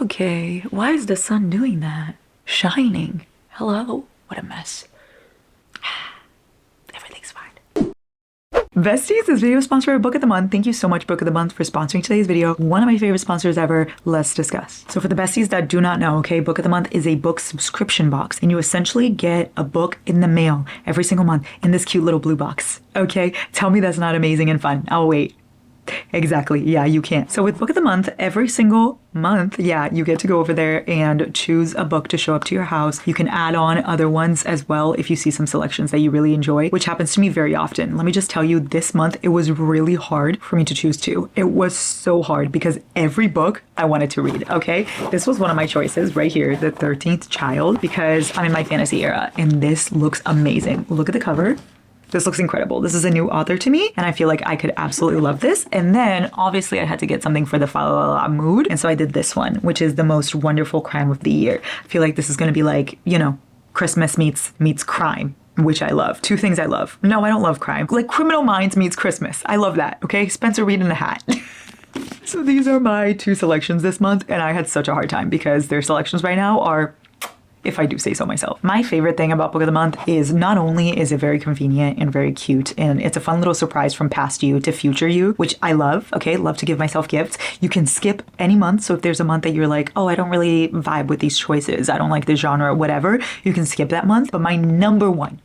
Okay, why is the sun doing that? Shining. Hello? What a mess. Everything's fine. Besties, this video is sponsored by Book of the Month. Thank you so much, Book of the Month, for sponsoring today's video. One of my favorite sponsors ever. Let's discuss. So for the besties that do not know, okay, Book of the Month is a book subscription box, and you essentially get a book in the mail every single month in this cute little blue box. Okay, tell me that's not amazing and fun. I'll wait. Exactly. Yeah, you can't. So with Book of the Month, every single month, yeah, you get to go over there and choose a book to show up to your house. You can add on other ones as well if you see some selections that you really enjoy, which happens to me very often. Let me just tell you, this month, it was really hard for me to choose two. It was so hard because every book I wanted to read, okay? This was one of my choices right here, The 13th Child, because I'm in my fantasy era and this looks amazing. Look at the cover. This looks incredible. This is a new author to me, and I feel like I could absolutely love this. And then, obviously, I had to get something for the fa la la la mood, and so I did this one, which is The Most Wonderful Crime of the Year. I feel like this is gonna be like, you know, Christmas meets crime, which I love. Two things I love. No, I don't love crime. Like Criminal Minds meets Christmas. I love that, okay? Spencer Reid in a hat. So these are my two selections this month, and I had such a hard time because their selections right now are, if I do say so myself. My favorite thing about Book of the Month is not only is it very convenient and very cute, and it's a fun little surprise from past you to future you, which I love, okay? Love to give myself gifts. You can skip any month, so if there's a month that you're like, oh, I don't really vibe with these choices, I don't like this genre, whatever, you can skip that month. But my number one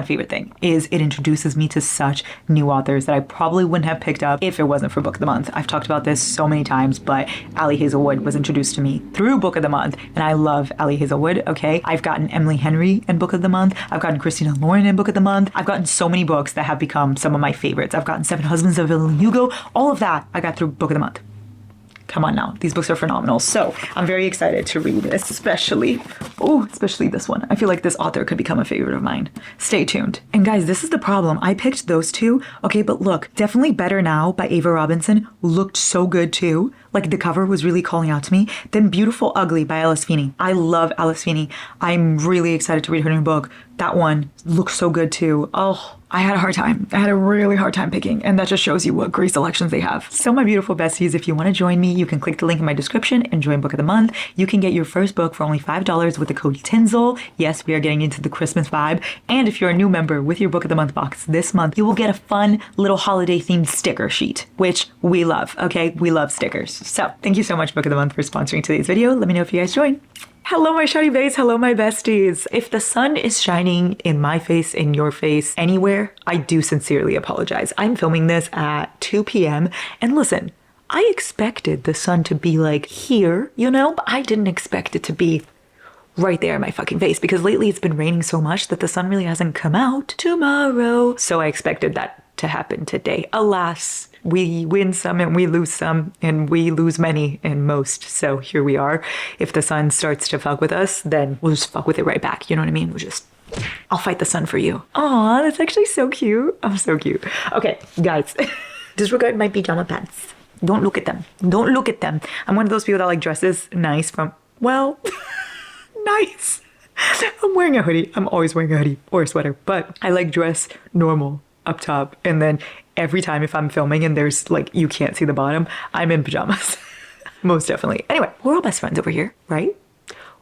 favorite thing is it introduces me to such new authors that I probably wouldn't have picked up if it wasn't for Book of the Month. I've talked about this so many times, but Allie Hazelwood was introduced to me through Book of the Month, and I love Allie Hazelwood, okay? I've gotten Emily Henry in Book of the Month. I've gotten Christina Lauren in Book of the Month. I've gotten so many books that have become some of my favorites. I've gotten Seven Husbands of Evelyn Hugo. All of that I got through Book of the Month. Come on now. These books are phenomenal. So I'm very excited to read, especially this one. I feel like this author could become a favorite of mine. Stay tuned. And guys, this is the problem. I picked those two. Okay, but look, Definitely Better Now by Ava Robinson looked so good too. Like the cover was really calling out to me. Then Beautiful Ugly by Alice Feeney. I love Alice Feeney. I'm really excited to read her new book. That one looks so good too. Oh, I had a hard time. I had a really hard time picking, and that just shows you what great selections they have. So my beautiful besties, if you want to join me, you can click the link in my description and join Book of the Month. You can get your first book for only $5 with the code TINSEL. Yes, we are getting into the Christmas vibe. And if you're a new member with your Book of the Month box this month, you will get a fun little holiday themed sticker sheet, which we love, okay? We love stickers. So thank you so much, Book of the Month, for sponsoring today's video. Let me know if you guys join. Hello, my shawty baes. Hello, my besties. If the sun is shining in my face, in your face, anywhere, I do sincerely apologize. I'm filming this at 2 p.m. And listen, I expected the sun to be like here, you know, but I didn't expect it to be right there in my fucking face because lately it's been raining so much that the sun really hasn't come out tomorrow. So I expected that to happen today. Alas, we win some and we lose some, and we lose many and most. So here we are. If the sun starts to fuck with us, then we'll just fuck with it right back. You know what I mean? I'll fight the sun for you. Aw, that's actually so cute. I'm so cute. Okay, guys, disregard my pajama pants. Don't look at them. Don't look at them. I'm one of those people that like dresses nice from, well, nice. I'm wearing a hoodie. I'm always wearing a hoodie or a sweater, but I like dress normal up top, and then every time if I'm filming and there's like, you can't see the bottom, I'm in pajamas. Most definitely. Anyway, we're all best friends over here, right?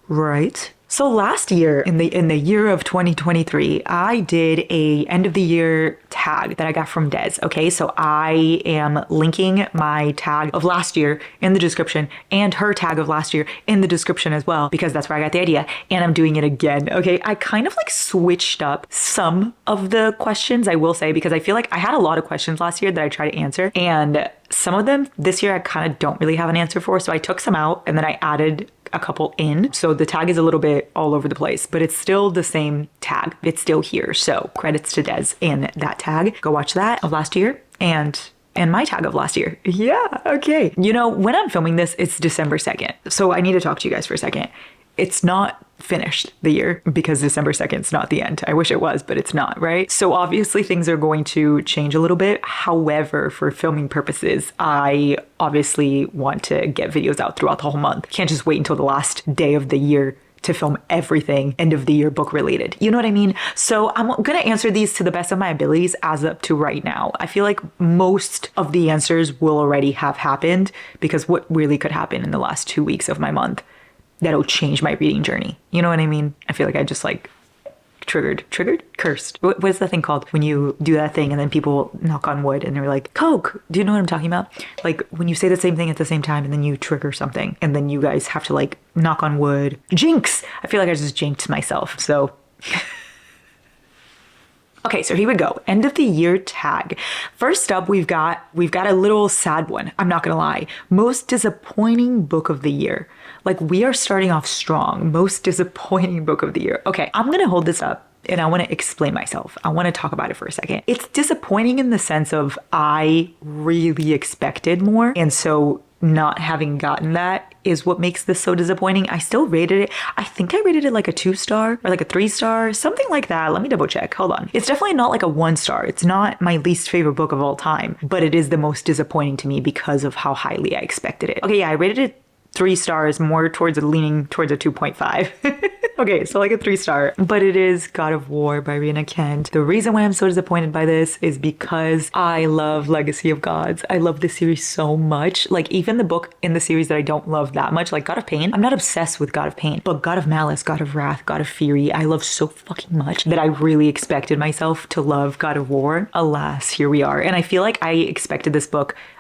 Right. So last year, in the year of 2023, I did a end of the year tag that I got from Des. Okay, so I am linking my tag of last year in the description and her tag of last year in the description as well, because that's where I got the idea, and I'm doing it again. Okay, I kind of like switched up some of the questions, I will say, because I feel like I had a lot of questions last year that I tried to answer, and some of them this year I kind of don't really have an answer for, so I took some out and then I added a couple in. So the tag is a little bit all over the place, but it's still the same tag. It's still here. So credits to Des and that tag. Go watch that of last year and my tag of last year. Yeah, okay. You know, when I'm filming this, it's December 2nd. So I need to talk to you guys for a second. It's not finished the year because December 2nd is not the end. I wish it was, but it's not, right? So obviously things are going to change a little bit. However, for filming purposes, I obviously want to get videos out throughout the whole month. Can't just wait until the last day of the year to film everything end of the year book related. You know what I mean? So I'm going to answer these to the best of my abilities as up to right now. I feel like most of the answers will already have happened, because what really could happen in the last 2 weeks of my month that'll change my reading journey? You know what I mean? I feel like I just like cursed. What's that thing called when you do that thing and then people knock on wood and they're like, Coke? Do you know what I'm talking about? Like when you say the same thing at the same time and then you trigger something and then you guys have to like knock on wood. Jinx! I feel like I just jinxed myself. So okay, so here we go. End of the year tag. First up, we've got a little sad one. I'm not gonna lie. Most disappointing book of the year. Like, we are starting off strong. Most disappointing book of the year. Okay, I'm gonna hold this up and I wanna explain myself. I wanna talk about it for a second. It's disappointing in the sense of I really expected more. And so not having gotten that is what makes this so disappointing. I still rated it. I think I rated it like a 2-star or like a 3-star, something like that. Let me double check. Hold on. It's definitely not like a 1-star. It's not my least favorite book of all time, but it is the most disappointing to me because of how highly I expected it. Okay, yeah, I rated it 3 stars, more leaning towards a 2.5. Okay, so like a 3-star, but it is God of War by Rina Kent. The reason why I'm so disappointed by this is because I love Legacy of Gods. I love this series so much. Like even the book in the series that I don't love that much, like God of Pain, I'm not obsessed with God of Pain, but God of Malice, God of Wrath, God of Fury, I love so fucking much that I really expected myself to love God of War. Alas, here we are. And I feel like I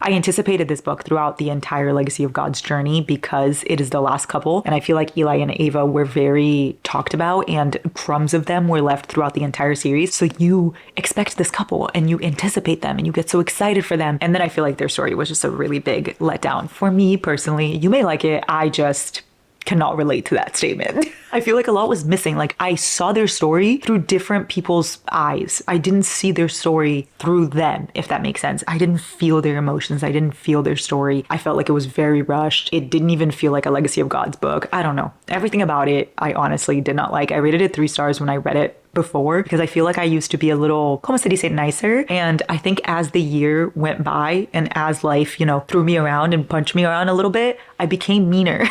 anticipated this book throughout the entire Legacy of Gods journey because it is the last couple. And I feel like Eli and Ava were very talked about and crumbs of them were left throughout the entire series. So you expect this couple and you anticipate them and you get so excited for them. And then I feel like their story was just a really big letdown. For me personally, you may like it. I just cannot relate to that statement. I feel like a lot was missing. Like I saw their story through different people's eyes. I didn't see their story through them, if that makes sense. I didn't feel their emotions. I didn't feel their story. I felt like it was very rushed. It didn't even feel like a Legacy of Gods book. I don't know. Everything about it, I honestly did not like. I rated it 3 stars when I read it before because I feel like I used to be a little, como se dice, nicer. And I think as the year went by and as life, threw me around and punched me around a little bit, I became meaner.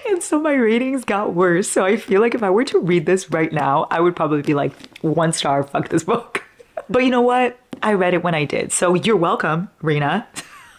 And so my ratings got worse. So I feel like if I were to read this right now, I would probably be like 1 star, fuck this book. But you know what? I read it when I did. So you're welcome, Rena.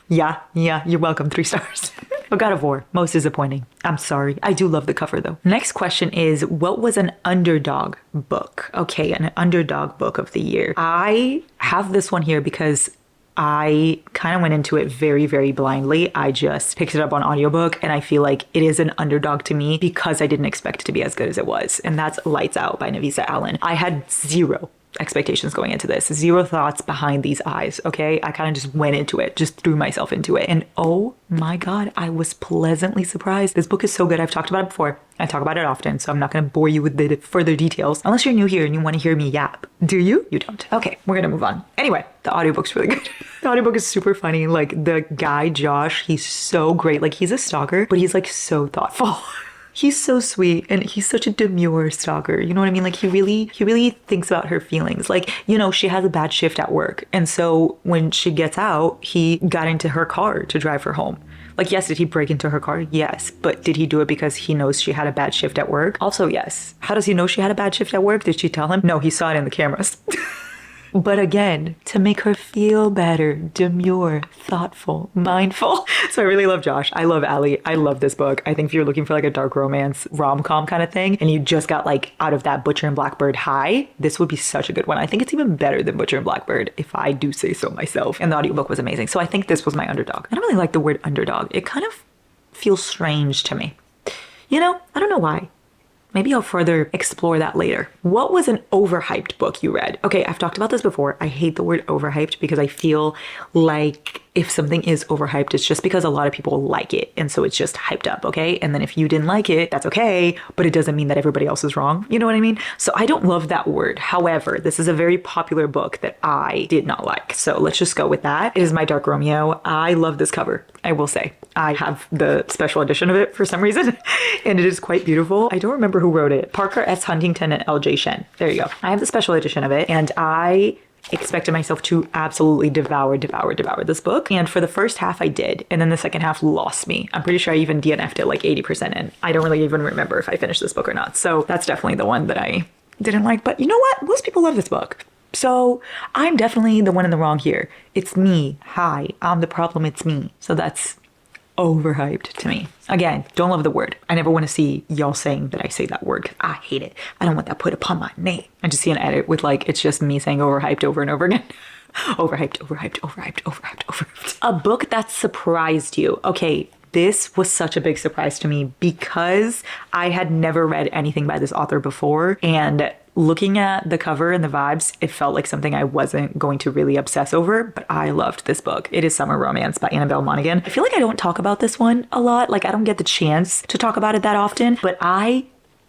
Yeah, you're welcome. 3 stars. But God of War, most disappointing. I'm sorry. I do love the cover though. Next question is, what was an underdog book? Okay, an underdog book of the year. I have this one here because I kind of went into it very, very blindly. I just picked it up on audiobook and I feel like it is an underdog to me because I didn't expect it to be as good as it was. And that's Lights Out by Navisa Allen. I had 0 expectations going into this, 0 thoughts behind these eyes, okay? I kind of just went into it, just threw myself into it. And oh my God, I was pleasantly surprised. This book is so good. I've talked about it before. I talk about it often, so I'm not going to bore you with the further details. Unless you're new here and you want to hear me yap. Do you? You don't. Okay, we're going to move on. Anyway, the audiobook's really good. The audiobook is super funny. Like the guy, Josh, he's so great. Like he's a stalker, but he's like so thoughtful. He's so sweet and he's such a demure stalker. You know what I mean? Like he really thinks about her feelings. Like, she has a bad shift at work. And so when she gets out, he got into her car to drive her home. Like, yes, did he break into her car? Yes. But did he do it because he knows she had a bad shift at work? Also, yes. How does he know she had a bad shift at work? Did she tell him? No, he saw it in the cameras. But again, to make her feel better, demure, thoughtful, mindful. So I really love Josh. I love Allie. I love this book. I think if you're looking for like a dark romance rom-com kind of thing and you just got like out of that Butcher and Blackbird high, this would be such a good one. I think it's even better than Butcher and Blackbird if I do say so myself. And the audiobook was amazing. So I think this was my underdog. I don't really like the word underdog. It kind of feels strange to me. I don't know why. Maybe I'll further explore that later. What was an overhyped book you read? Okay, I've talked about this before. I hate the word overhyped because I feel like if something is overhyped, it's just because a lot of people like it. And so it's just hyped up, okay? And then if you didn't like it, that's okay, but it doesn't mean that everybody else is wrong. You know what I mean? So I don't love that word. However, this is a very popular book that I did not like. So let's just go with that. It is My Dark Romeo. I love this cover, I will say. I have the special edition of it for some reason, and it is quite beautiful. I don't remember who wrote it. Parker S. Huntington and L.J. Shen. There you go. I have the special edition of it, and I expected myself to absolutely devour this book. And for the first half I did, and then the second half lost me. I'm pretty sure I even DNF'd it like 80% in. I don't really even remember if I finished this book or not. So that's definitely the one that I didn't like. But you know what? Most people love this book. So I'm definitely the one in the wrong here. It's me. Hi, I'm the problem. It's me. So that's overhyped to me. Again, don't love the word. I never want to see y'all saying that I say that word because I hate it. I don't want that put upon my name. I just see an edit with like, it's just me saying overhyped over and over again. Overhyped. A book that surprised you. Okay, this was such a big surprise to me because I had never read anything by this author before, and looking at the cover and the vibes, it felt like something I wasn't going to really obsess over, but I loved this book. It is Summer Romance by Annabelle Monaghan. I feel like I don't talk about this one a lot. Like I don't get the chance to talk about it that often, but I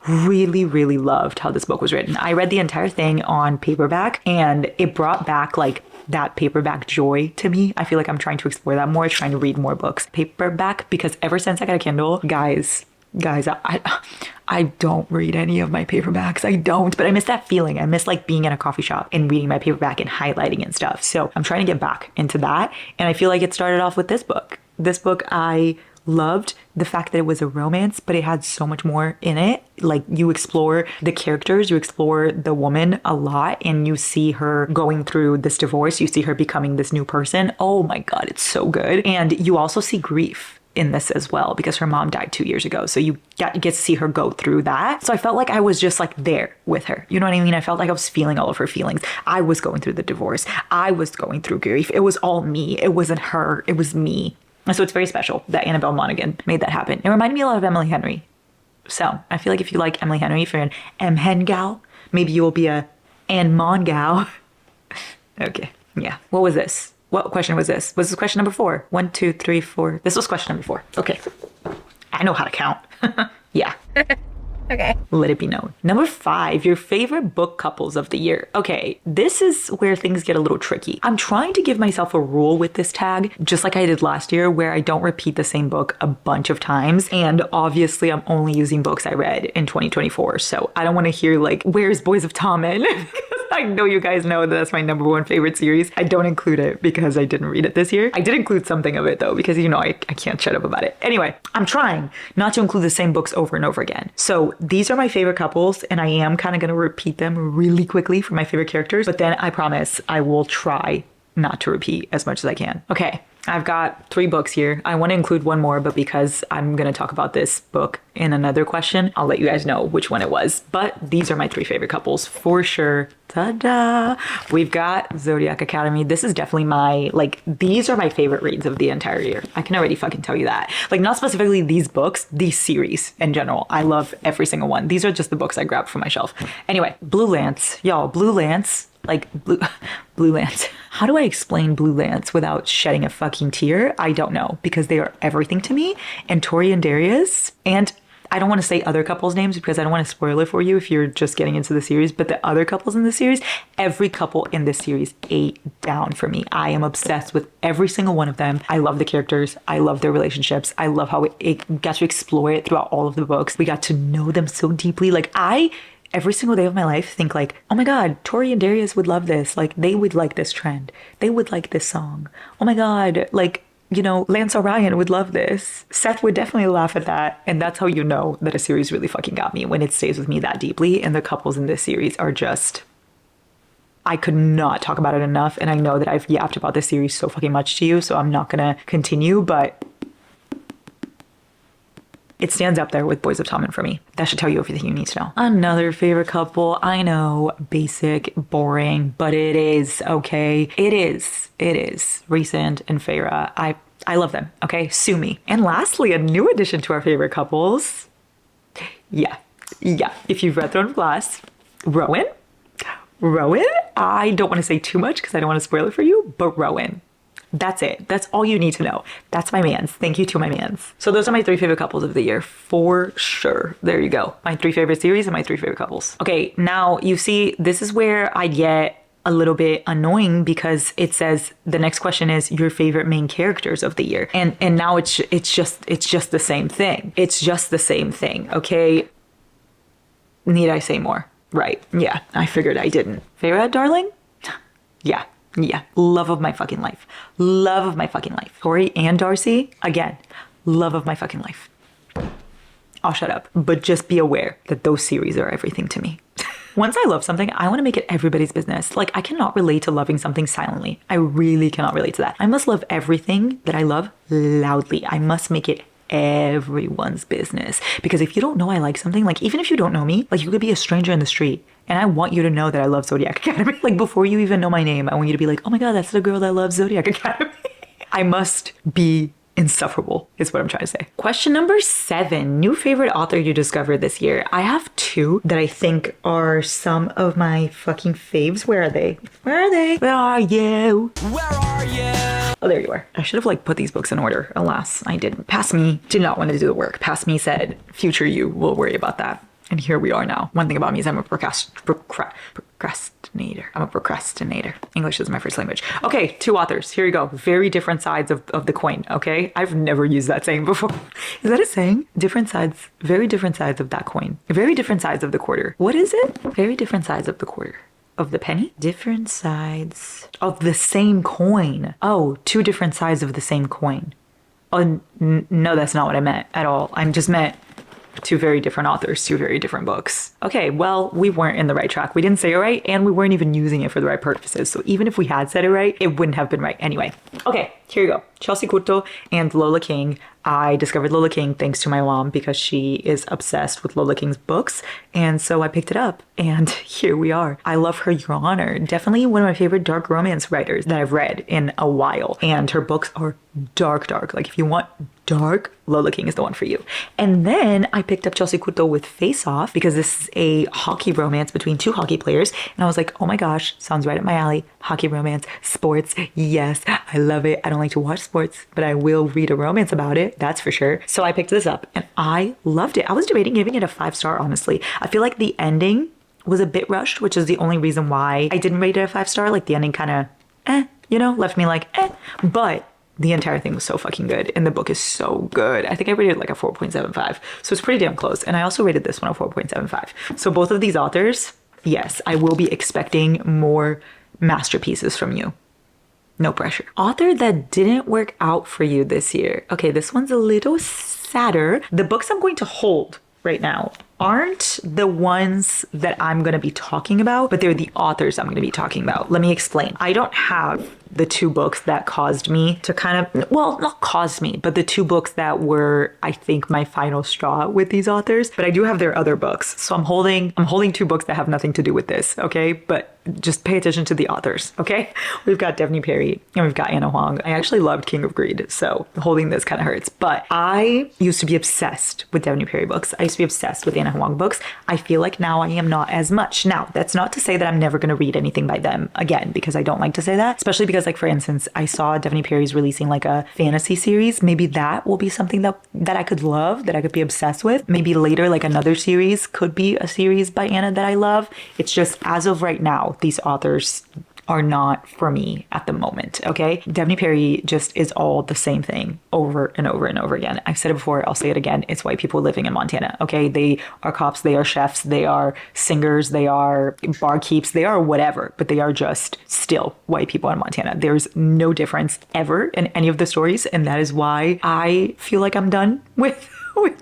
really loved how this book was written. I read the entire thing on paperback and it brought back like that paperback joy to me. I feel like I'm trying to explore that more, trying to read more books paperback, because ever since I got a Kindle, guys, I don't read any of my paperbacks. I don't, but I miss that feeling. I miss like being in a coffee shop and reading my paperback and highlighting and stuff. So I'm trying to get back into that. And I feel like it started off with this book. This book, I loved the fact that it was a romance, but it had so much more in it. Like you explore the characters, you explore the woman a lot, and you see her going through this divorce. You see her becoming this new person. Oh my God, it's so good. And you also see grief in this as well because her mom died 2 years ago. So you get to see her go through that. So I felt like I was just like there with her. You know what I mean? I felt like I was feeling all of her feelings. I was going through the divorce. I was going through grief. It was all me. It wasn't her. It was me. And so it's very special that Annabelle Monaghan made that happen. It reminded me a lot of Emily Henry. So I feel like if you like Emily Henry, if you're an M. Hen gal, maybe you will be a Anne Mon gal. Okay. Yeah. What was this? What question was this? Was this question number 4? 1, 2, 3, 4. This was question number 4. Okay. I know how to count. Yeah. Okay. Let it be known. Number 5, your favorite book couples of the year. Okay, this is where things get a little tricky. I'm trying to give myself a rule with this tag, just like I did last year, where I don't repeat the same book a bunch of times. And obviously I'm only using books I read in 2024. So I don't want to hear like, where's Boys of Tommen? I know you guys know that that's my number 1 favorite series. I don't include it because I didn't read it this year. I did include something of it though, because you know, I can't shut up about it. Anyway, I'm trying not to include the same books over and over again. So these are my favorite couples, and I am kind of going to repeat them really quickly for my favorite characters, but then I promise I will try not to repeat as much as I can. Okay, I've got 3 books here. I want to include one more, but because I'm going to talk about this book in another question, I'll let you guys know which one it was. But these are my 3 favorite couples for sure. Ta-da! We've got Zodiac Academy. This is definitely my, like, these are my favorite reads of the entire year. I can already fucking tell you that. Like, not specifically these books, these series in general. I love every single one. These are just the books I grabbed from my shelf. Anyway, Blue Lance. Y'all, Blue Lance. Like, Blue Lance. How do I explain Blue Lance without shedding a fucking tear? I don't know, because they are everything to me. And Tori and Darius, and I don't want to say other couples' names because I don't want to spoil it for you if you're just getting into the series, but the other couples in the series, every couple in this series ate down for me. I am obsessed with every single one of them. I love the characters. I love their relationships. I love how it got to explore it throughout all of the books. We got to know them so deeply. Like every single day of my life think like, oh my God, Tori and Darius would love this. Like they would like this trend. They would like this song. Oh my God, like, you know, Lance Orion would love this. Seth would definitely laugh at that. And that's how you know that a series really fucking got me, when it stays with me that deeply. And the couples in this series are just, I could not talk about it enough. And I know that I've yapped about this series so fucking much to you, so I'm not gonna continue, but it stands up there with Boys of Tommen for me. That should tell you everything you need to know. Another favorite couple. I know, basic, boring, but it is, okay? It is. Rhysand and Feyre. I love them, okay? Sue me. And lastly, a new addition to our favorite couples. Yeah. If you've read Throne of Glass, Rowan. I don't want to say too much because I don't want to spoil it for you, but Rowan. That's it. That's all you need to know. That's my mans. Thank you to my mans. So those are my 3 favorite couples of the year for sure. There you go. My 3 favorite series and my 3 favorite couples. Okay, now you see, this is where I get a little bit annoying because it says the next question is your favorite main characters of the year. And now it's just the same thing. It's just the same thing. Okay. Need I say more? Right. Yeah, I figured I didn't. Feyre, darling? Yeah. Love of my fucking life. Love of my fucking life. Tori and Darcy, again, love of my fucking life. I'll shut up. But just be aware that those series are everything to me. Once I love something, I want to make it everybody's business. Like, I cannot relate to loving something silently. I really cannot relate to that. I must love everything that I love loudly. I must make it everyone's business. Because if you don't know I like something, like, even if you don't know me, like, you could be a stranger in the street and I want you to know that I love Zodiac Academy. Like, before you even know my name, I want you to be like, oh my God, that's the girl that loves Zodiac Academy. I must be insufferable is what I'm trying to say. Question number 7, new favorite author you discovered this year. I have 2 that I think are some of my fucking faves. Where are they? Where are they? Where are you? Where are you? Oh, there you are. I should have like put these books in order. Alas, I didn't. Past me did not want to do the work. Past me said, future you will worry about that. And here we are now. One thing about me is I'm a procrastinator. I'm a procrastinator. English is my first language. Okay, 2 authors. Here you go. Very different sides of the coin, okay? I've never used that saying before. Is that a saying? Different sides, very different sides of that coin. Very different sides of the quarter. What is it? Very different sides of the quarter. Of the penny? Different sides of the same coin. Oh, 2 different sides of the same coin. Oh, no, that's not what I meant at all. I just meant 2 very different authors, 2 very different books. Okay, well, we weren't in the right track. We didn't say it right, and we weren't even using it for the right purposes. So even if we had said it right, it wouldn't have been right anyway. Okay, here you go. Chelsea Curto and Lola King. I discovered Lola King thanks to my mom because she is obsessed with Lola King's books. And so I picked it up and here we are. I love her, Your Honor. Definitely one of my favorite dark romance writers that I've read in a while. And her books are dark. Like if you want dark, Lola King is the one for you. And then I picked up Chelsea Curto with Face Off because this is a hockey romance between 2 hockey players. And I was like, oh my gosh, sounds right up my alley. Hockey romance, sports. Yes, I love it. I don't like to watch sports, but I will read a romance about it. That's for sure. So I picked this up and I loved it. I was debating giving it a 5-star, honestly. I feel like the ending was a bit rushed, which is the only reason why I didn't rate it a 5-star. Like the ending kind of, left me like, but the entire thing was so fucking good. And the book is so good. I think I rated it like a 4.75. So it's pretty damn close. And I also rated this one a 4.75. So both of these authors, yes, I will be expecting more masterpieces from you. No pressure. Author that didn't work out for you this year. Okay, this one's a little sadder. The books I'm going to hold right now aren't the ones that I'm going to be talking about, but they're the authors I'm going to be talking about. Let me explain. I don't have the 2 books that caused me to kind of, well, not caused me, but the 2 books that were, I think, my final straw with these authors. But I do have their other books. So I'm holding 2 books that have nothing to do with this, okay? But just pay attention to the authors, okay? We've got Daphne Perry and we've got Anna Huang. I actually loved King of Greed, so holding this kind of hurts. But I used to be obsessed with Daphne Perry books. I used to be obsessed with Anna Huang books. I feel like now I am not as much. Now, that's not to say that I'm never going to read anything by them again, because I don't like to say that, especially because, like, for instance, I saw Daphne Perry's releasing like a fantasy series. Maybe that will be something that I could love, that I could be obsessed with. Maybe later, like another series could be a series by Anna that I love. It's just, as of right now, these authors are not for me at the moment, okay? Daphne Perry just is all the same thing over and over and over again. I've said it before, I'll say it again. It's white people living in Montana, okay? They are cops, they are chefs, they are singers, they are barkeeps, they are whatever, but they are just still white people in Montana. There's no difference ever in any of the stories, and that is why I feel like I'm done with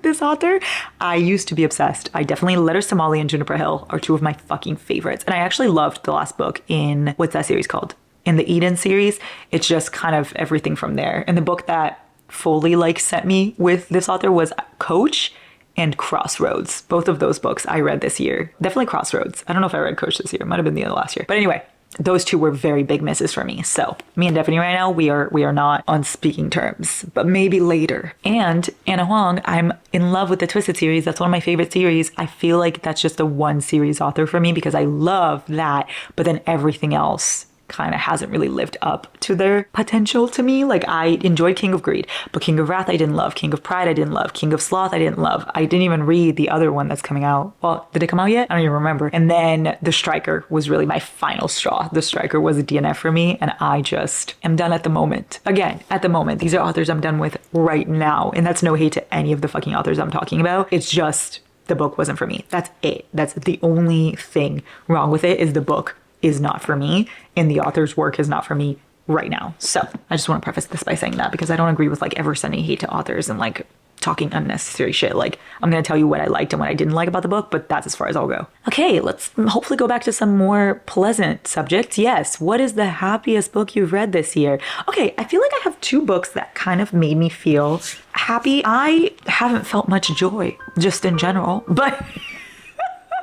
this author. I used to be obsessed. I definitely, Letters to Molly and Juniper Hill are 2 of my fucking favorites. And I actually loved the last book in, what's that series called? In the Eden series. It's just kind of everything from there. And the book that fully like sent me with this author was Coach and Crossroads. Both of those books I read this year. Definitely Crossroads. I don't know if I read Coach this year. It might have been the end of last year. But anyway, those 2 were very big misses for me. So me and Daphne right now, we are not on speaking terms, but maybe later. And Anna Huang, I'm in love with the Twisted series. That's one of my favorite series. I feel like that's just a 1 series author for me because I love that. But then everything else kind of hasn't really lived up to their potential to me. Like, I enjoyed King of Greed, but King of Wrath I didn't love. King of Pride I didn't love. King of Sloth I didn't love. I didn't even read the other one that's coming out. Well, did it come out yet? I don't even remember. And then The Striker was really my final straw. The Striker was a DNF for me, and I just am done at the moment. Again, at the moment. These are authors I'm done with right now, and that's no hate to any of the fucking authors I'm talking about. It's just the book wasn't for me. That's it. That's the only thing wrong with it, is the book is not for me, and the author's work is not for me right now. So I just want to preface this by saying that, because I don't agree with like ever sending hate to authors and like talking unnecessary shit. Like, I'm gonna tell you what I liked and what I didn't like about the book, but that's as far as I'll go. Okay, let's hopefully go back to some more pleasant subjects. Yes, what is the happiest book you've read this year? Okay, I feel like I have two books that kind of made me feel happy. I haven't felt much joy just in general, but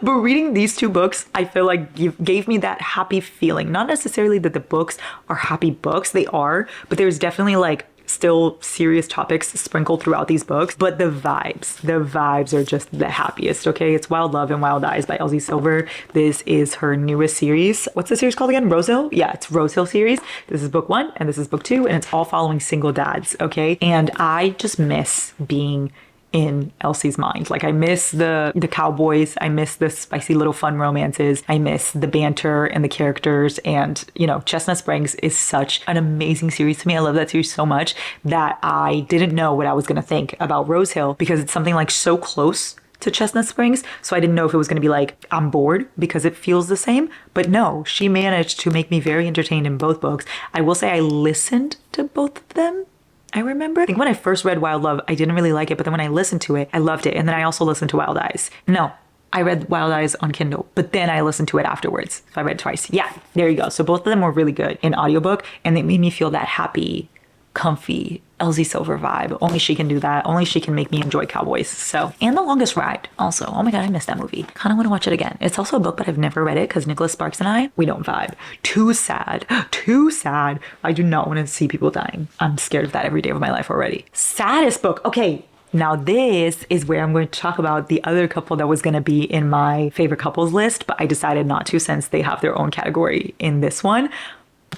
but reading these two books, I feel like gave me that happy feeling. Not necessarily that the books are happy books, they are, but there's definitely like still serious topics sprinkled throughout these books, but the vibes are just the happiest. Okay, it's Wild Love and Wild Eyes by Elsie Silver. This is her newest series. What's the series called again? Rosehill? Yeah, it's Rosehill series. This is book 1 and this is book 2, and it's all following single dads. Okay, and I just miss being in Elsie's mind. Like, I miss the cowboys, I miss the spicy little fun romances, I miss the banter and the characters, and you know, Chestnut Springs is such an amazing series to me. I love that series so much that I didn't know what I was gonna think about Rosehill, because it's something like so close to Chestnut Springs, so I didn't know if it was gonna be like, I'm bored because it feels the same. But no, she managed to make me very entertained in both books. I will say I listened to both of them. I remember, I think when I first read Wild Love, I didn't really like it, but then when I listened to it, I loved it. And then I also listened to Wild Eyes. No, I read Wild Eyes on Kindle, but then I listened to it afterwards. So I read it twice. Yeah, there you go. So both of them were really good in audiobook, and they made me feel that happy, comfy Elsie Silver vibe. Only she can do that. Only she can make me enjoy cowboys. So, and The Longest Ride also. Oh my God, I missed that movie. Kind of want to watch it again. It's also a book, but I've never read it because Nicholas Sparks and I, we don't vibe. Too sad. Too sad. I do not want to see people dying. I'm scared of that every day of my life already. Saddest book. Okay. Now this is where I'm going to talk about the other couple that was going to be in my favorite couples list, but I decided not to since they have their own category in this one.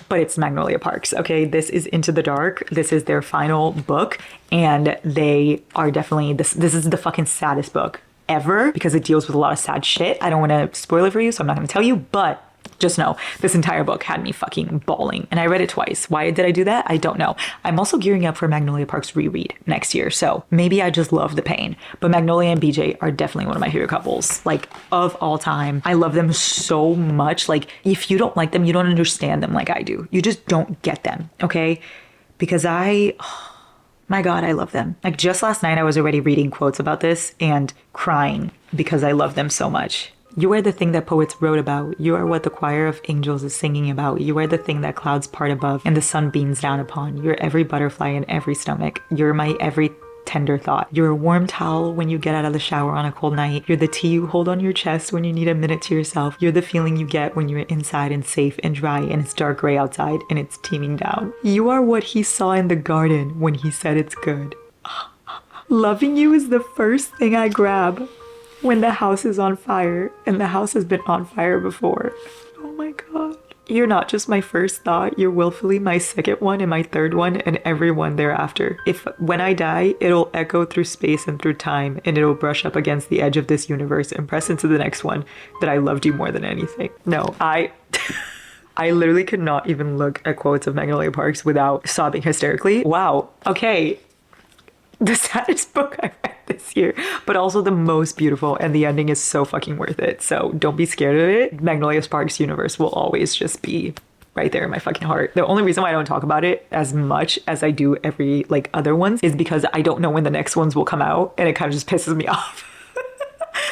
But it's Magnolia Parks. Okay, this is Into the Dark. This is their final book, and they are definitely this is the fucking saddest book ever because it deals with a lot of sad shit. I don't want to spoil it for you, so I'm not going to tell you, but just know this entire book had me fucking bawling, and I read it twice. Why did I do that? I don't know. I'm also gearing up for Magnolia Parks reread next year, so maybe I just love the pain. But Magnolia and BJ are definitely one of my favorite couples, like, of all time. I love them so much. Like, if you don't like them, you don't understand them like I do. You just don't get them, okay? Because my God, I love them. Like, just last night I was already reading quotes about this and crying because I love them so much. You are the thing that poets wrote about. You are what the choir of angels is singing about. You are the thing that clouds part above and the sun beams down upon. You're every butterfly in every stomach. You're my every tender thought. You're a warm towel when you get out of the shower on a cold night. You're the tea you hold on your chest when you need a minute to yourself. You're the feeling you get when you're inside and safe and dry and it's dark gray outside and it's teeming down. You are what he saw in the garden when he said it's good. Loving you is the first thing I grab when the house is on fire, and the house has been on fire before. Oh my God. You're not just my first thought, you're willfully my second one and my third one and every one thereafter. If when I die, it'll echo through space and through time, and it'll brush up against the edge of this universe and press into the next one that I loved you more than anything. No, I literally could not even look at quotes of Magnolia Parks without sobbing hysterically. Wow. Okay. The saddest book I've read this year, but also the most beautiful, and the ending is so fucking worth it. So don't be scared of it. Magnolia Sparks' universe will always just be right there in my fucking heart. The only reason why I don't talk about it as much as I do every like other ones is because I don't know when the next ones will come out, and it kind of just pisses me off.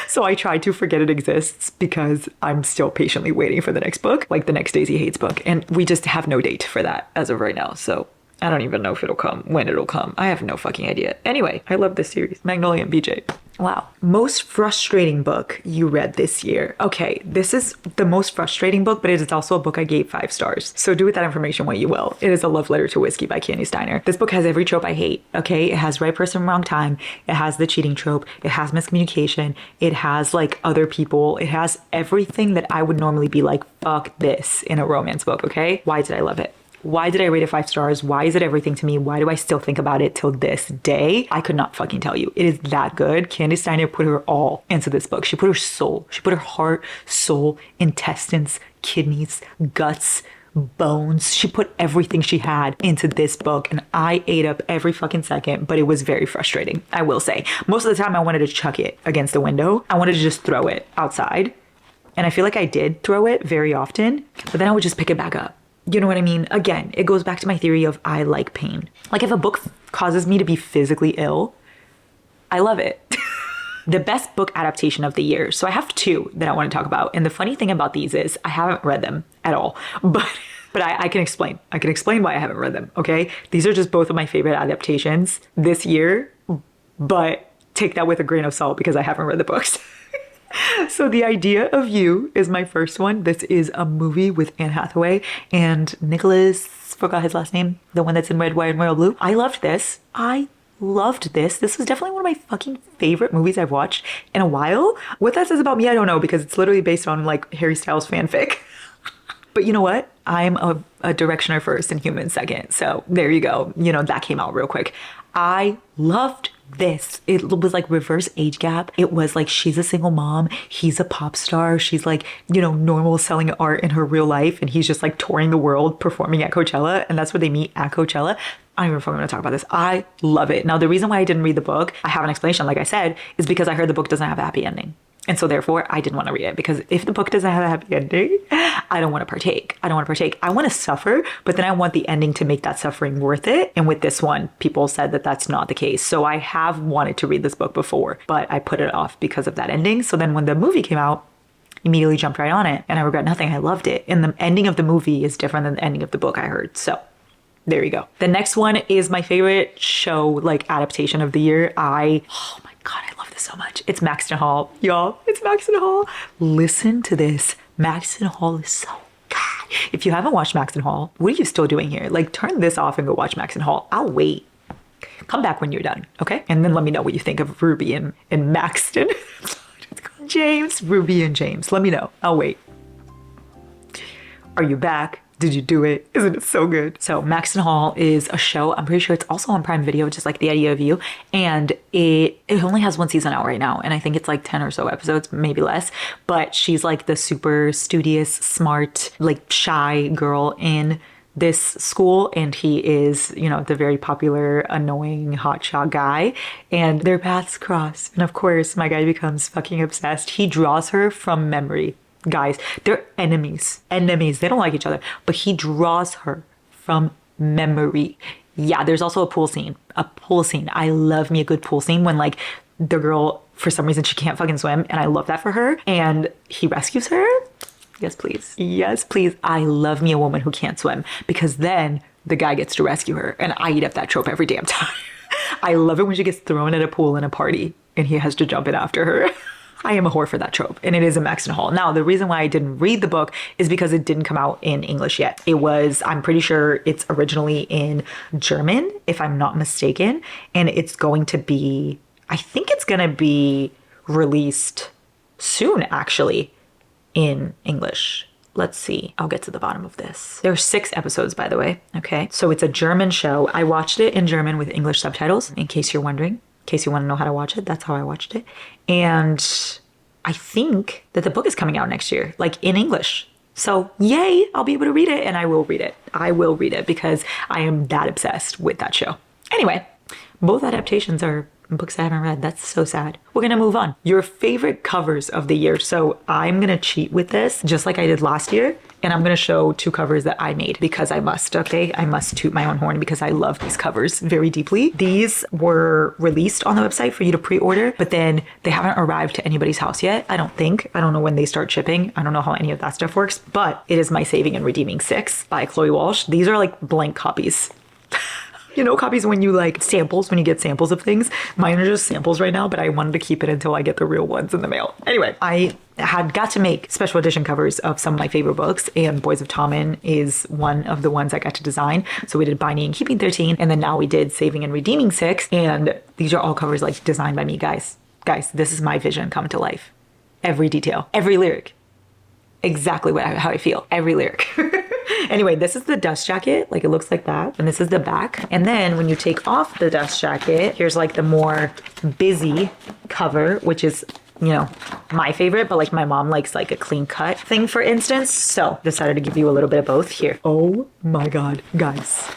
So I try to forget it exists because I'm still patiently waiting for the next book, like the next Daisy Hates book, and we just have no date for that as of right now. So I don't even know if it'll come, when it'll come. I have no fucking idea. Anyway, I love this series, Magnolia and BJ. Wow. Most frustrating book you read this year. Okay, this is the most frustrating book, but it is also a book I gave 5 stars. So do with that information what you will. It is A Love Letter to Whiskey by Candy Steiner. This book has every trope I hate, okay? It has right person, wrong time. It has the cheating trope. It has miscommunication. It has like other people. It has everything that I would normally be like, fuck this in a romance book, okay? Why did I love it? Why did I rate it 5 stars? Why is it everything to me? Why do I still think about it till this day? I could not fucking tell you. It is that good. Candy Steiner put her all into this book. She put her soul. She put her heart, soul, intestines, kidneys, guts, bones. She put everything she had into this book, and I ate up every fucking second, but it was very frustrating, I will say. Most of the time I wanted to chuck it against the window. I wanted to just throw it outside And I feel like I did throw it very often, but then I would just pick it back up. You know what I mean? Again, it goes back to my theory of I like pain. Like if a book causes me to be physically ill, I love it. The best book adaptation of the year. So I have two that I want to talk about. And the funny thing about these is I haven't read them at all, but I can explain. I can explain why I haven't read them, okay? These are just both of my favorite adaptations this year, but take that with a grain of salt because I haven't read the books. So The Idea of You is my first one. This is a movie with Anne Hathaway and Nicholas, forgot his last name, the one that's in Red, White, and Royal Blue. I loved this. This was definitely one of my fucking favorite movies I've watched in a while. What that says about me, I don't know, because it's literally based on like Harry Styles fanfic. But you know what? I'm a directioner first and human second. So there you go. You know, that came out real quick. I loved this. It was like reverse age gap. It was like she's a single mom. He's a pop star. She's like, you know, normal selling art in her real life. And he's just like touring the world performing at Coachella. And that's where they meet at Coachella. I don't even know if I'm going to talk about this. I love it. Now, the reason why I didn't read the book, I have an explanation, like I said, is because I heard the book doesn't have a happy ending. And so therefore, I didn't want to read it because if the book doesn't have a happy ending, I don't want to partake. I want to suffer, but then I want the ending to make that suffering worth it. And with this one, people said that that's not the case. So I have wanted to read this book before, but I put it off because of that ending. So then when the movie came out, immediately jumped right on it and I regret nothing. I loved it. And the ending of the movie is different than the ending of the book I heard. So there you go. The next one is my favorite show, like adaptation of the year. Oh my God, I love this so much. It's Maxton Hall. Y'all, it's Maxton Hall. Listen to this. Maxton Hall is so good. If you haven't watched Maxton Hall, what are you still doing here? Like turn this off and go watch Maxton Hall. I'll wait. Come back when you're done, okay? And then let me know what you think of Ruby and Maxton. James, Ruby and James. Let me know. I'll wait. Are you back? Did you do it? Isn't it so good? So Maxton Hall is a show. I'm pretty sure it's also on Prime Video, just like The Idea of You. And it only has one season out right now. And I think it's like 10 or so episodes, maybe less. But she's like the super studious, smart, like shy girl in this school. And he is, you know, the very popular, annoying, hotshot guy. And their paths cross. And of course, my guy becomes fucking obsessed. He draws her from memory. Guys, they're enemies. They don't like each other, but he draws her from memory. Yeah, there's also a pool scene. I love me a good pool scene when like the girl, for some reason, she can't fucking swim. And I love that for her. And he rescues her. Yes, please. Yes, please. I love me a woman who can't swim because then the guy gets to rescue her. And I eat up that trope every damn time. I love it when she gets thrown at a pool in a party and he has to jump in after her. I am a whore for that trope, and it is a Maxton Hall. Now, the reason why I didn't read the book is because it didn't come out in English yet. I'm pretty sure it's originally in German, if I'm not mistaken, and I think it's going to be released soon, actually, in English. Let's see. I'll get to the bottom of this. There are 6 episodes, by the way. Okay, so it's a German show. I watched it in German with English subtitles, in case you're wondering. In case you want to know how to watch it, that's how I watched it. And I think that the book is coming out next year, like in English. So yay, I'll be able to read it and I will read it. I will read it because I am that obsessed with that show. Anyway, both adaptations are books I haven't read. That's so sad. We're going to move on. Your favorite covers of the year. So I'm going to cheat with this just like I did last year. And I'm going to show 2 covers that I made because I must, okay? I must toot my own horn because I love these covers very deeply. These were released on the website for you to pre-order, but then they haven't arrived to anybody's house yet, I don't think. I don't know when they start shipping. I don't know how any of that stuff works, but it is my Saving and Redeeming 6 by Chloe Walsh. These are like blank copies. You know, copies when you like samples, when you get samples of things. Mine are just samples right now, but I wanted to keep it until I get the real ones in the mail. Anyway, I had got to make special edition covers of some of my favorite books, and Boys of Tommen is one of the ones I got to design. So we did Binding and Keeping 13, and then now we did Saving and Redeeming 6, and these are all covers like designed by me, guys. Guys, this is my vision come to life. Every detail, every lyric, exactly how I feel, every lyric. Anyway, this is the dust jacket, like it looks like that. And this is the back. And then when you take off the dust jacket, here's like the more busy cover, which is, you know, my favorite, but like my mom likes like a clean cut thing, for instance. So decided to give you a little bit of both here. Oh my God, guys.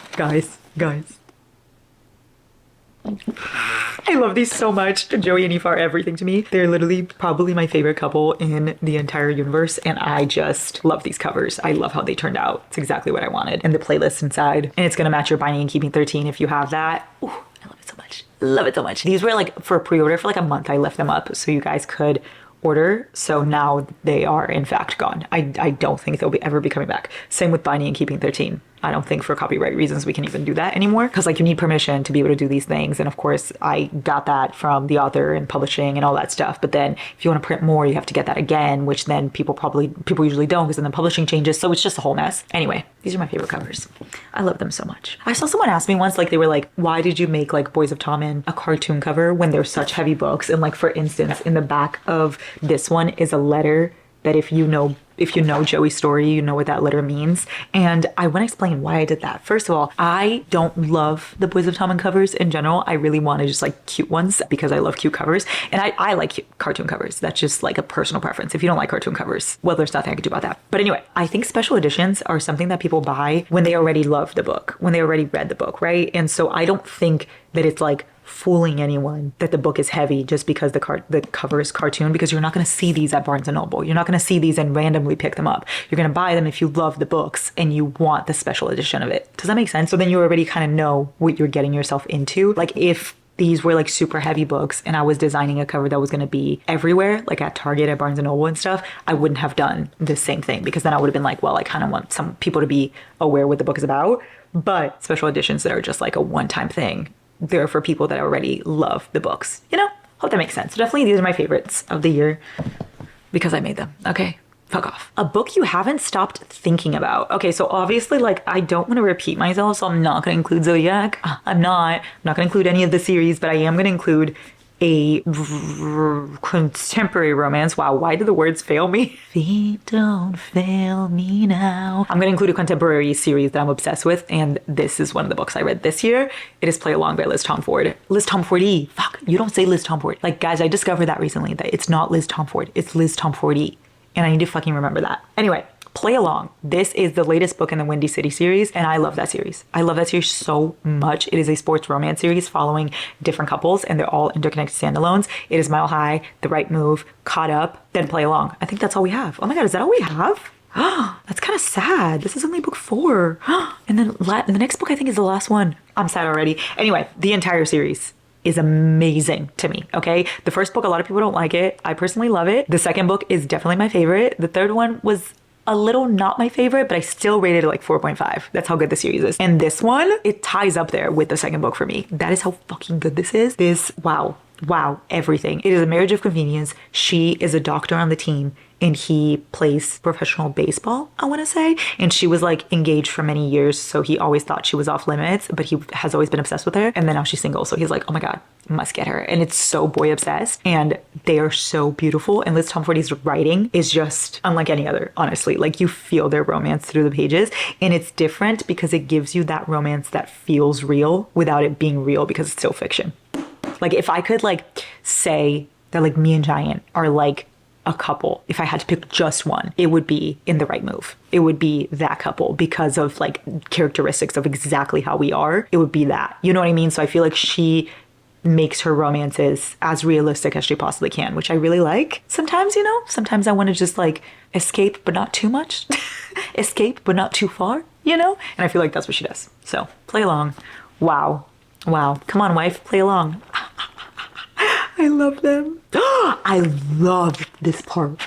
I love these so much. Joey and Aoife are everything to me. They're literally probably my favorite couple in the entire universe, and I just love these covers. I love how they turned out. It's exactly what I wanted. And the playlist inside. And it's gonna match your Binding and Keeping 13 if you have that. Ooh, I love it so much. Love it so much. These were like for a pre-order for like a month. I left them up so you guys could order. So now they are in fact gone. I don't think they'll ever be coming back. Same with Binding and Keeping 13. I don't think for copyright reasons we can even do that anymore, because like you need permission to be able to do these things. And of course I got that from the author and publishing and all that stuff. But then if you want to print more, you have to get that again, which then people usually don't, because then the publishing changes. So it's just a whole mess. Anyway, these are my favorite covers. I love them so much. I saw someone ask me once, like they were like, why did you make like Boys of Tommen a cartoon cover when they're such heavy books? And like, for instance, in the back of this one is a letter that if you know Joey's story, you know what that letter means. And I want to explain why I did that. First of all, I don't love the Boys of Tommen covers in general. I really want to just like cute ones because I love cute covers. And I like cute cartoon covers. That's just like a personal preference. If you don't like cartoon covers, well, there's nothing I can do about that. But anyway, I think special editions are something that people buy when they already love the book, when they already read the book, right? And so I don't think that it's like fooling anyone that the book is heavy just because the cover is cartoon, because you're not going to see these at Barnes & Noble. You're not going to see these and randomly pick them up. You're going to buy them if you love the books and you want the special edition of it. Does that make sense? So then you already kind of know what you're getting yourself into. Like if these were like super heavy books and I was designing a cover that was going to be everywhere, like at Target, at Barnes & Noble and stuff, I wouldn't have done the same thing, because then I would have been like, well, I kind of want some people to be aware what the book is about. But special editions that are just like a one-time thing, they're for people that already love the books, you know? Hope that makes sense. So definitely these are my favorites of the year because I made them. Okay, fuck off. A book you haven't stopped thinking about. Okay, so obviously like I don't want to repeat myself, so I'm not going to include Zodiac. I'm not going to include any of the series, but I am going to include a contemporary romance. Wow, why do the words fail me? Feet don't fail me now. I'm gonna include a contemporary series that I'm obsessed with, and this is one of the books I read this year. It is Play Along by Liz Tomford. Liz Tomfordy. Fuck, you don't say Liz Tomford. Like, guys, I discovered that recently, that it's not Liz Tomford, it's Liz Tomfordy. And I need to fucking remember that. Anyway, Play Along. This is the latest book in the Windy City series, and I love that series. I love that series so much. It is a sports romance series following different couples, and they're all interconnected standalones. It is Mile High, The Right Move, Caught Up, then Play Along. I think that's all we have. Oh my God, is that all we have? That's kind of sad. This is only book 4. And then the next book I think is the last one. I'm sad already. Anyway, the entire series is amazing to me, okay? The first book, a lot of people don't like it. I personally love it. The second book is definitely my favorite. The third one was a little not my favorite, but I still rated it like 4.5. That's how good the series is. And this one, it ties up there with the second book for me. That is how fucking good this is. Wow, everything. It is a marriage of convenience. She is a doctor on the team and he plays professional baseball, I want to say. And she was like engaged for many years, so he always thought she was off limits, but he has always been obsessed with her. And then now she's single, so he's like, oh my God, must get her. And it's so boy obsessed, and they are so beautiful. And Liz Tomfordy's writing is just unlike any other, honestly. Like, you feel their romance through the pages, and it's different because it gives you that romance that feels real without it being real, because it's still fiction. Like, if I could like say that like me and Giant are like a couple, if I had to pick just one, it would be In the Right Move. It would be that couple because of like characteristics of exactly how we are. It would be that, you know what I mean? So I feel like she makes her romances as realistic as she possibly can, which I really like. Sometimes, you know, sometimes I want to just like escape, but not too much. Escape, but not too far, you know? And I feel like that's what she does. So Play Along. Wow. Come on, wife, play along. I love them. I love this part.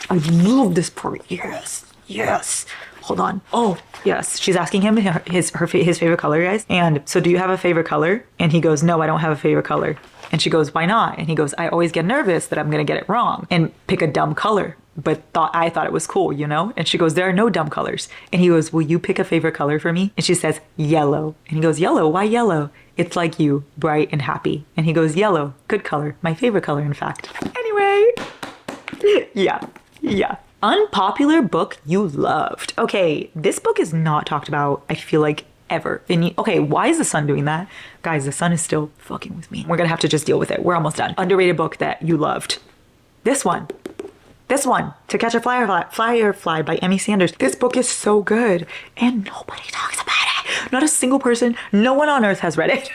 Yes. Hold on. Oh, yes. She's asking him his favorite color, guys. And so, do you have a favorite color? And he goes, no, I don't have a favorite color. And she goes, why not? And he goes, I always get nervous that I'm going to get it wrong and pick a dumb color. But I thought it was cool, you know? And she goes, there are no dumb colors. And he goes, will you pick a favorite color for me? And she says, yellow. And he goes, yellow? Why yellow? It's like you, bright and happy. And he goes, yellow, good color. My favorite color, in fact. Anyway. Yeah. Unpopular book you loved. Okay, this book is not talked about, I feel like, ever. Okay, why is the sun doing that? Guys, the sun is still fucking with me. We're gonna have to just deal with it. We're almost done. Underrated book that you loved. This one, To Catch a Firefly by Emmy Sanders. This book is so good and nobody talks about it. Not a single person, no one on earth has read it.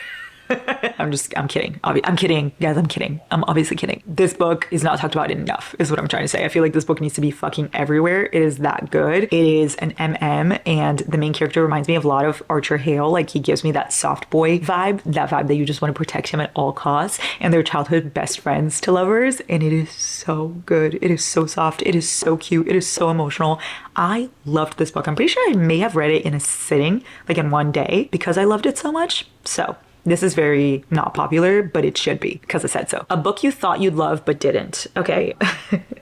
I'm kidding. I'm kidding. Guys, I'm kidding. I'm obviously kidding. This book is not talked about enough, is what I'm trying to say. I feel like this book needs to be fucking everywhere. It is that good. It is an MM, and the main character reminds me of a lot of Archer Hale. Like, he gives me that soft boy vibe, that vibe that you just want to protect him at all costs. And they're childhood best friends to lovers, and it is so good. It is so soft. It is so cute. It is so emotional. I loved this book. I'm pretty sure I may have read it in a sitting, like in one day, because I loved it so much. So this is very not popular, but it should be because I said so. A book you thought you'd love but didn't. Okay.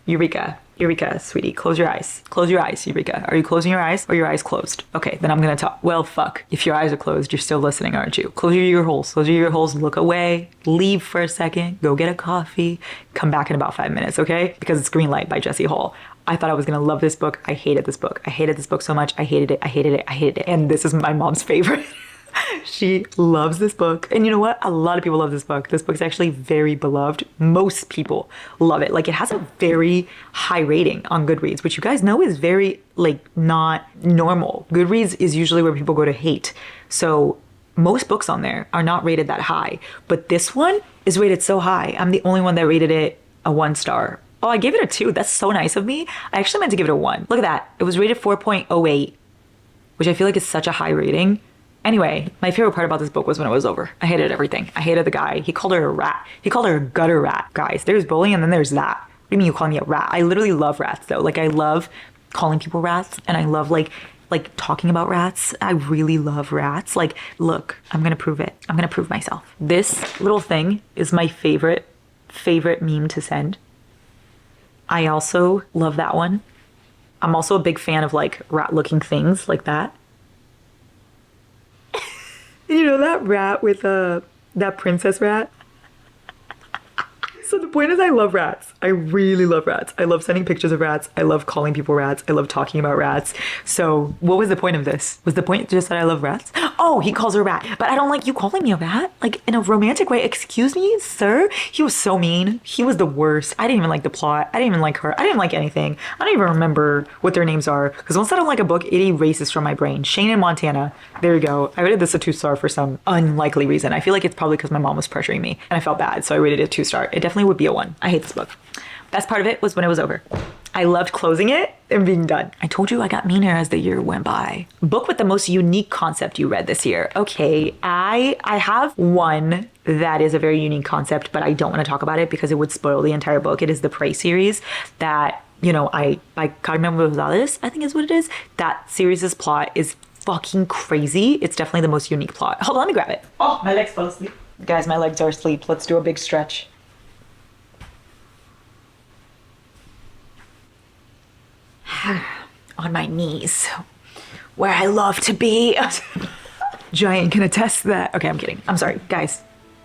Eureka, sweetie, close your eyes. Close your eyes, Eureka. Are you closing your eyes or your eyes closed? Okay, then I'm gonna talk. Well, fuck. If your eyes are closed, you're still listening, aren't you? Close your ear holes. Close your ear holes, look away, leave for a second, go get a coffee, come back in about 5 minutes, okay? Because it's Green Light by Jessie Hall. I thought I was gonna love this book. I hated this book. I hated this book so much. I hated it. I hated it. I hated it. And this is my mom's favorite. She loves this book. And you know what? A lot of people love this book. This book's actually very beloved. Most people love it. Like, it has a very high rating on Goodreads, which you guys know is very, like, not normal. Goodreads is usually where people go to hate. So most books on there are not rated that high. But this one is rated so high. I'm the only one that rated it a 1 star. Oh, I gave it a 2. That's so nice of me. I actually meant to give it a 1. Look at that. It was rated 4.08, which I feel like is such a high rating. Anyway, my favorite part about this book was when it was over. I hated everything. I hated the guy. He called her a rat. He called her a gutter rat. Guys, there's bullying and then there's that. What do you mean you call me a rat? I literally love rats though. Like, I love calling people rats, and I love like talking about rats. I really love rats. Like, look, I'm gonna prove it. I'm gonna prove myself. This little thing is my favorite meme to send. I also love that one. I'm also a big fan of like rat looking things like that. You know that rat with that princess rat? So the point is, I love rats. I really love rats. I love sending pictures of rats. I love calling people rats. I love talking about rats. So what was the point of this? Was the point just that I love rats? Oh, he calls her a rat, but I don't like you calling me a rat. Like, in a romantic way. Excuse me, sir? He was so mean. He was the worst. I didn't even like the plot. I didn't even like her. I didn't like anything. I don't even remember what their names are, because once I don't like a book, it erases from my brain. Shane and Montana. There you go. I rated this a 2 star for some unlikely reason. I feel like it's probably because my mom was pressuring me and I felt bad, so I rated it a 2 star. It definitely would be a 1. I hate this book. Best part of it was when it was over. I loved closing it and being done. I told you I got meaner as the year went by. Book with the most unique concept you read this year. Okay, I have one that is a very unique concept, but I don't want to talk about it because it would spoil the entire book. It is the Prey series that, you know, by Carmen Rosales, I think is what it is. That series' plot is fucking crazy. It's definitely the most unique plot. Hold on, let me grab it. Oh, my legs fell asleep. Guys, my legs are asleep. Let's do a big stretch. On my knees, where I love to be. Giant can attest that. Okay, I'm kidding. I'm sorry, guys.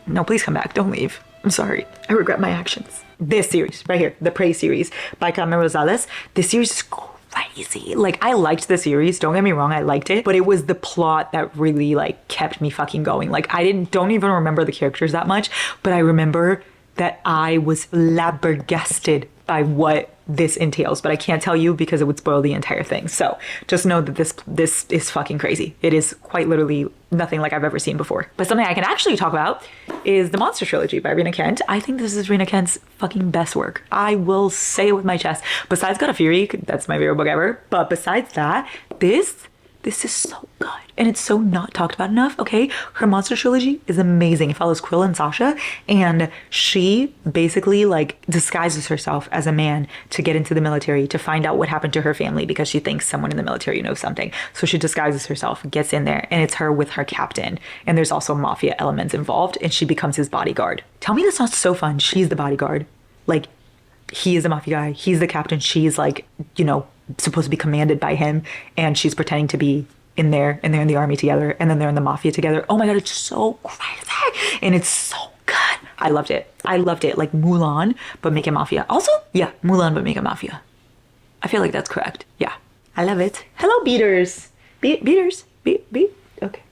No, please come back. Don't leave. I'm sorry. I regret my actions. This series right here, the Prey series by Carmen Rosales. This series is crazy. Like, I liked the series. Don't get me wrong, I liked it, but it was the plot that really like kept me fucking going. Like, I don't even remember the characters that much, but I remember that I was flabbergasted by what this entails, but I can't tell you because it would spoil the entire thing. So just know that this is fucking crazy. It is quite literally nothing like I've ever seen before. But something I can actually talk about is the Monster Trilogy by Rena Kent. I think this is Rena Kent's fucking best work. I will say it with my chest. Besides God of Fury, that's my favorite book ever. But besides that, this is so good. And it's so not talked about enough, okay? Her Monster Trilogy is amazing. It follows Quill and Sasha, and she basically like disguises herself as a man to get into the military to find out what happened to her family because she thinks someone in the military knows something. So she disguises herself, gets in there, and it's her with her captain. And there's also mafia elements involved, and she becomes his bodyguard. Tell me that's not so fun. She's the bodyguard. Like, he is a mafia guy. He's the captain. She's like, you know, supposed to be commanded by him, and she's pretending to be in there, and they're in the army together, and then they're in the mafia together. Oh my god, it's so crazy, and it's so good. I loved it. Like Mulan, but make it mafia. Also, yeah, Mulan, but make it mafia. I feel like that's correct. Yeah, I love it. Hello, Beaters. Beaters. Okay.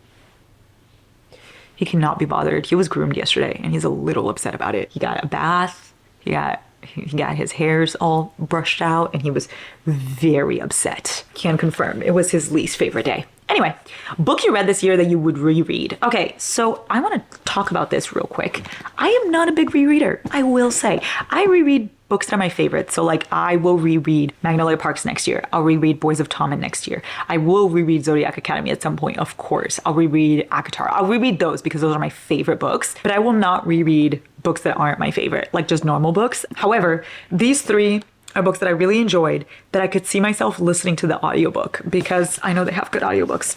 He cannot be bothered. He was groomed yesterday, and he's a little upset about it. He got a bath. He got his hairs all brushed out, and he was very upset. Can confirm it was his least favorite day. Anyway, book you read this year that you would reread. Okay, so I want to talk about this real quick. I am not a big rereader, I will say. I reread books that are my favorites. So like I will reread Magnolia Parks next year. I'll reread Boys of Tommen next year. I will reread Zodiac Academy at some point, of course. I'll reread ACOTAR. I'll reread those because those are my favorite books. But I will not reread books that aren't my favorite, like just normal books. However, these three are books that I really enjoyed that I could see myself listening to the audiobook because I know they have good audiobooks.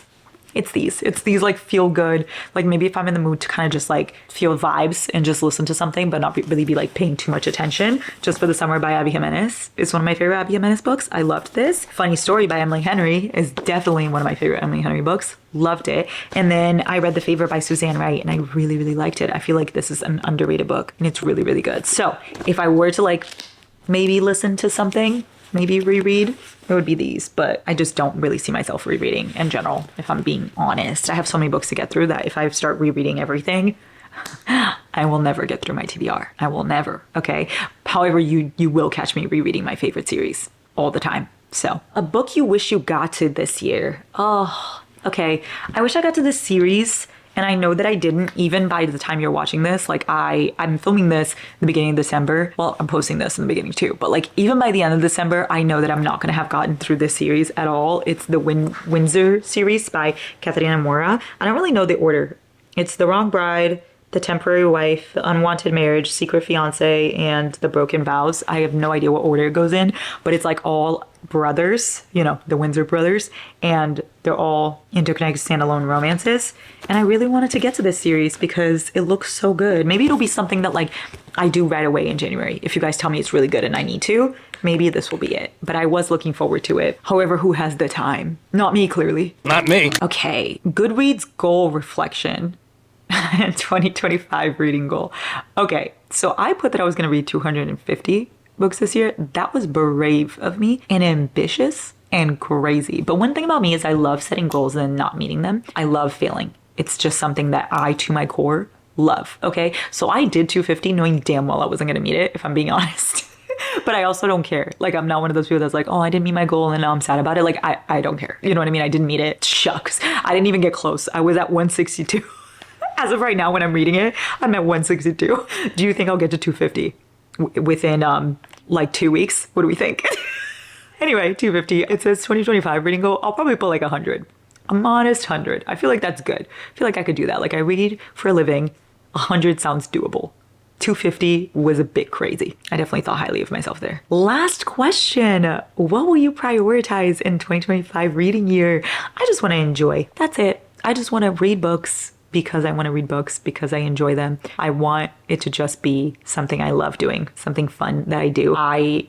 It's these like feel good, like maybe if I'm in the mood to kind of just like feel vibes and just listen to something, but not really be like paying too much attention. Just for the Summer by Abby Jimenez is one of my favorite Abby Jimenez books. I loved this. Funny Story by Emily Henry is definitely one of my favorite Emily Henry books. Loved it. And then I read The Favorite by Suzanne Wright and I really, really liked it. I feel like this is an underrated book and it's really, really good. So if I were to like maybe listen to something, maybe reread, it would be these, but I just don't really see myself rereading in general, if I'm being honest. I have so many books to get through that if I start rereading everything, I will never get through my TBR. I will never, okay? However, you will catch me rereading my favorite series all the time. So, a book you wish you got to this year. Oh, okay. I wish I got to this series. And I know that I didn't, even by the time you're watching this. Like I'm filming this in the beginning of December. Well, I'm posting this in the beginning too. But like even by the end of December, I know that I'm not going to have gotten through this series at all. It's the Windsor series by Katharina Mora. I don't really know the order. It's The Wrong Bride, The Temporary Wife, The Unwanted Marriage, Secret Fiance, and The Broken Vows. I have no idea what order it goes in, but it's like all brothers, you know, the Windsor brothers, and they're all interconnected standalone romances. And I really wanted to get to this series because it looks so good. Maybe it'll be something that like I do right away in January. If you guys tell me it's really good and I need to, maybe this will be it. But I was looking forward to it. However, who has the time? Not me, clearly. Not me. Okay, Goodreads goal reflection. 2025 reading goal. Okay, so I put that I was going to read 250 books this year. That was brave of me and ambitious and crazy. But one thing about me is I love setting goals and not meeting them. I love failing. It's just something that I, to my core, love. Okay, so I did 250 knowing damn well I wasn't going to meet it, if I'm being honest. But I also don't care. Like, I'm not one of those people that's like, oh, I didn't meet my goal and now I'm sad about it. Like, I don't care. You know what I mean? I didn't meet it. Shucks. I didn't even get close. I was at 162. As of right now, when I'm reading it, I'm at 162. Do you think I'll get to 250 within like 2 weeks? What do we think? Anyway, 250. It says 2025 reading goal. I'll probably put like 100. A modest 100. I feel like that's good. I feel like I could do that. Like I read for a living. 100 sounds doable. 250 was a bit crazy. I definitely thought highly of myself there. Last question. What will you prioritize in 2025 reading year? I just want to enjoy. That's it. I just want to read books because I want to read books, because I enjoy them. I want it to just be something I love doing, something fun that I do. I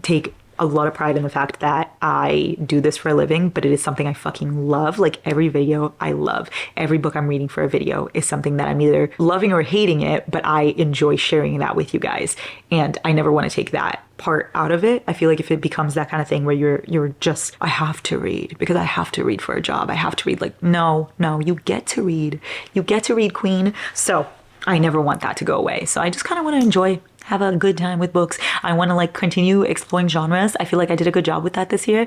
take a lot of pride in the fact that I do this for a living, but it is something I fucking love. Like every video I love, every book I'm reading for a video is something that I'm either loving or hating it, but I enjoy sharing that with you guys. And I never want to take that part out of it. I feel like if it becomes that kind of thing where you're just, I have to read because I have to read for a job. I have to read. Like, no, you get to read. You get to read, queen. So I never want that to go away. So I just kind of want to enjoy, have a good time with books. I want to like continue exploring genres. I feel like I did a good job with that this year.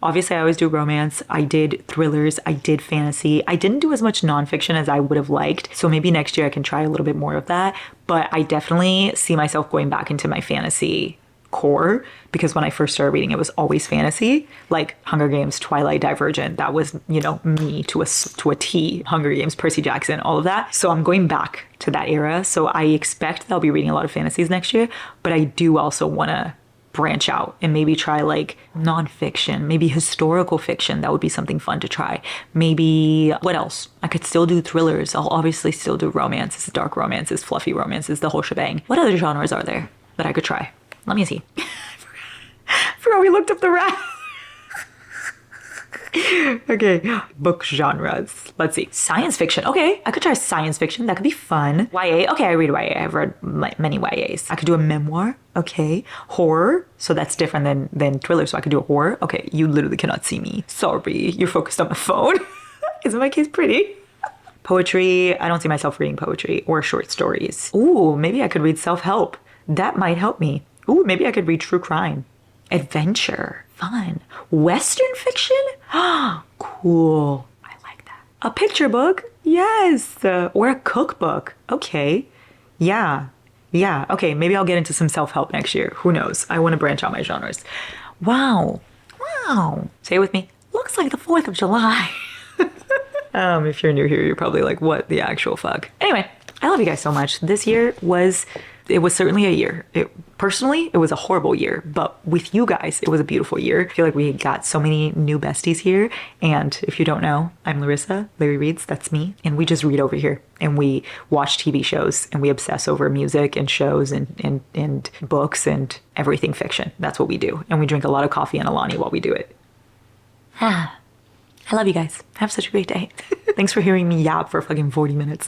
Obviously I always do romance. I did thrillers. I did fantasy. I didn't do as much nonfiction as I would have liked. So maybe next year I can try a little bit more of that. But I definitely see myself going back into my fantasy core, because when I first started reading, it was always fantasy, like Hunger Games, Twilight, Divergent. That was, you know, me to a T. Hunger Games, Percy Jackson, all of that. So I'm going back to that era. So I expect that I'll be reading a lot of fantasies next year, but I do also want to branch out and maybe try like nonfiction, maybe historical fiction. That would be something fun to try. Maybe, what else? I could still do thrillers. I'll obviously still do romances, dark romances, fluffy romances, the whole shebang. What other genres are there that I could try? Let me see. I forgot we looked up the rat. Okay, book genres. Let's see. Science fiction. Okay, I could try science fiction. That could be fun. YA. Okay, I read YA. I've read many YAs. I could do a memoir. Okay. Horror. So that's different than thriller. So I could do a horror. Okay, you literally cannot see me. Sorry. You're focused on my phone. Isn't my case pretty? Poetry. I don't see myself reading poetry or short stories. Ooh, maybe I could read self-help. That might help me. Ooh, maybe I could read true crime. Adventure. Fun. Western fiction? Cool. I like that. A picture book? Yes. Or a cookbook. Okay. Yeah. Yeah. Okay. Maybe I'll get into some self-help next year. Who knows? I want to branch out my genres. Wow. Wow. Say it with me. Looks like the 4th of July. If you're new here, you're probably like, what the actual fuck? Anyway, I love you guys so much. This year was certainly a year. Personally, it was a horrible year, but with you guys, it was a beautiful year. I feel like we got so many new besties here. And if you don't know, I'm Larissa, Larry Reads, that's me. And we just read over here and we watch TV shows and we obsess over music and shows and books and everything fiction. That's what we do. And we drink a lot of coffee and Alani while we do it. I love you guys. Have such a great day. Thanks for hearing me yap for fucking 40 minutes.